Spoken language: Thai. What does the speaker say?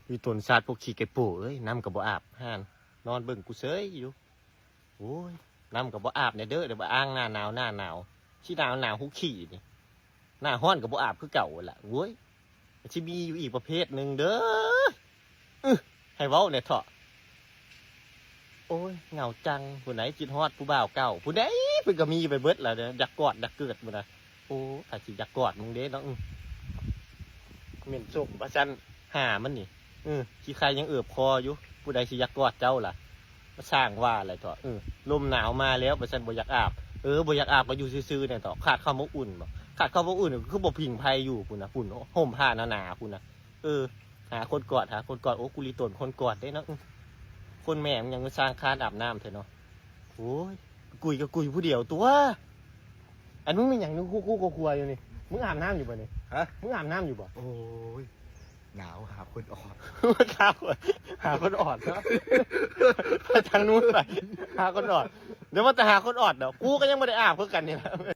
อยู่ต้นซาดพวกขี้ไก่ปู่เอ้ยน้ำกับบ่อาบห่านนอนเบิ่งกูเซยอยู่โอ้ยน้ำกับบ่อาบเนี่ยเด้อเดี๋ยวบ่อ้างหน้าหนาวที่หนาวหุกขี้นี่หน้าห้อนกับบ่อาบคือเก่าแหละโว้ยที่มีอยู่อีกประเภทหนึ่งเด้อให้เว้าเนี่ยเถอะโอ้ยเหงาจังผู้ไหนจิตฮอดผู้บ่าวเก่าผู้ใดเพิ่นก็มีไปเบิดแล้วเนี่ยอยากกอดอยากเกิดมื้อนะโอ้อาจสิอยากกอดมึงเด้เนาะเหม็นส่งว่าซั่นหามันนี่ขี้ใครยังเอือบคออยู่ผู้ใดสิอยากกอดเจ้าล่ะมาสร้างว่าอะไรเถอะลมหนาวมาแล้วว่าซั่นบ่อยากอาบบ่อยากอาบก็อยู่ซื่อๆเนี่ยเถอะขาดข้าวมื้ออุ่นบ่ขาดข้าวมื้ออุ่นคือบ่พิงภัยอยู่พุ่นน่ะพุ่นห่มผ้าหนาๆพุ่นน่ะหาคนกอดโอ้กุลีตนคนกอดได้เนาะคนแม่มันยังสร้างคานอาบน้ำเถอะเนาะโอ้ยกุยก็กุยผู้เดียวตัวอันมึงเป็นอย่างนึงคู่ครัวอยู่นี่มึงอาบน้ำอยู่บ่นี่ฮะมึงอาบน้ำอยู่บ่โอ้ยหนาวหาคนออดข้าวหาคนออดเนาะไปทางนู้นไปหาคนออดเดี๋ยวว่าจะหาคนออดเดี๋ยวกูก็ยังไม่ได้อาบเพื่อกันนี่แหละ